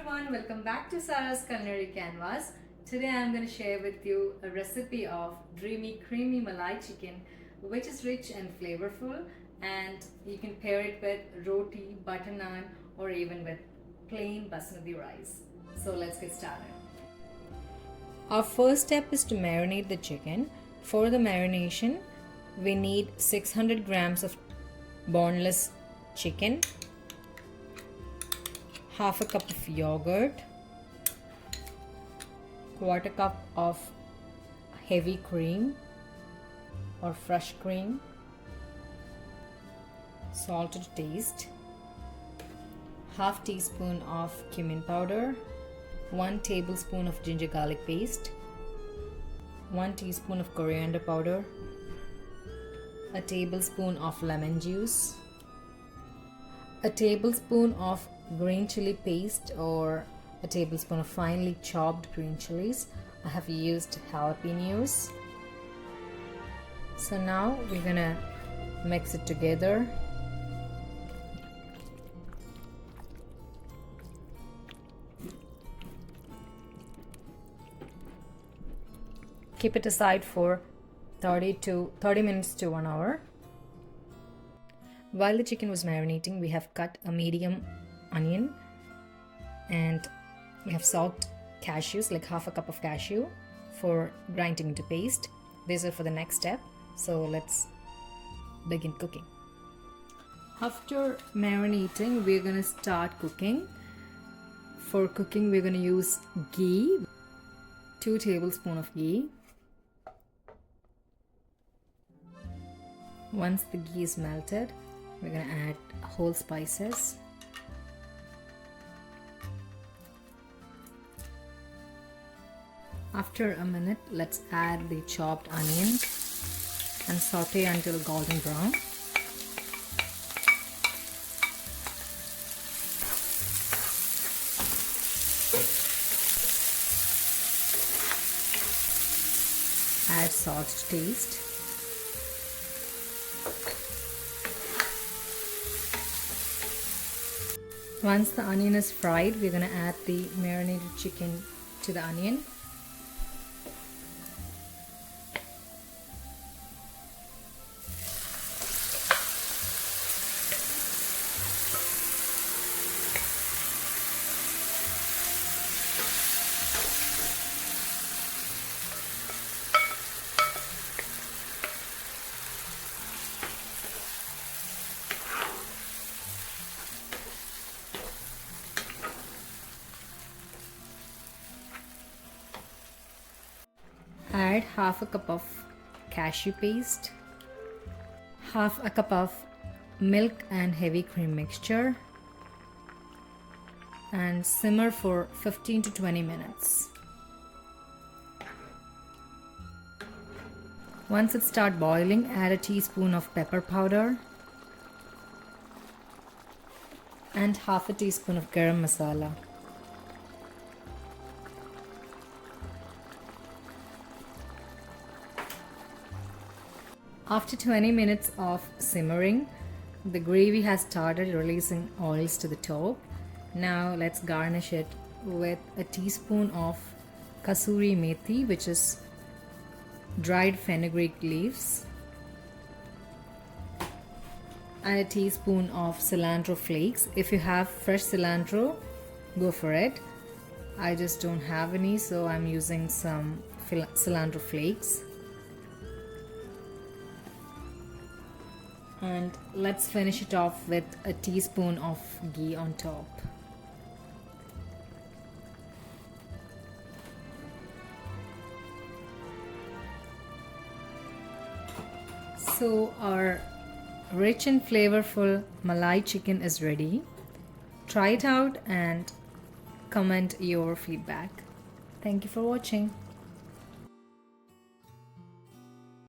everyone, welcome back to Sarah's Culinary Canvas. Today I'm going to share with you a recipe of dreamy creamy malai chicken, which is rich and flavorful, and you can pair it with roti, butter naan, or even with plain basmati rice. So let's get started. Our first step is to marinate the chicken. For the marination, we need 600 grams of boneless chicken, half a cup of yogurt, quarter cup of heavy cream or fresh cream, salt to taste, half teaspoon of cumin powder, 1 tablespoon of ginger garlic paste, 1 teaspoon of coriander powder, a tablespoon of lemon juice, a tablespoon of green chili paste or a tablespoon of finely chopped green chilies. I have used jalapenos. So now we're gonna mix it together. Keep it aside for 30 minutes to 1 hour. While the chicken was marinating, we have cut a medium onion and we have soaked cashews, like half a cup of cashew, for grinding into paste. These are for the next step. So let's begin cooking. After marinating, we're going to start cooking. For cooking, we're going to use ghee, 2 tablespoons of ghee. Once the ghee is melted, we're going to add whole spices. After a minute, let's add the chopped onion and saute until golden brown. Add salt to taste. Once the onion is fried, we're going to add the marinated chicken to the onion. Add half a cup of cashew paste, half a cup of milk and heavy cream mixture, and simmer for 15 to 20 minutes. Once it starts boiling, add a teaspoon of pepper powder and half a teaspoon of garam masala. After 20 minutes of simmering, the gravy has started releasing oils to the top. Now let's garnish it with a teaspoon of kasuri methi, which is dried fenugreek leaves, and a teaspoon of cilantro flakes. If you have fresh cilantro, go for it. I just don't have any, so I'm using some cilantro flakes. And let's finish it off with a teaspoon of ghee on top. So our rich and flavorful malai chicken is ready. Try it out and comment your feedback. Thank you for watching.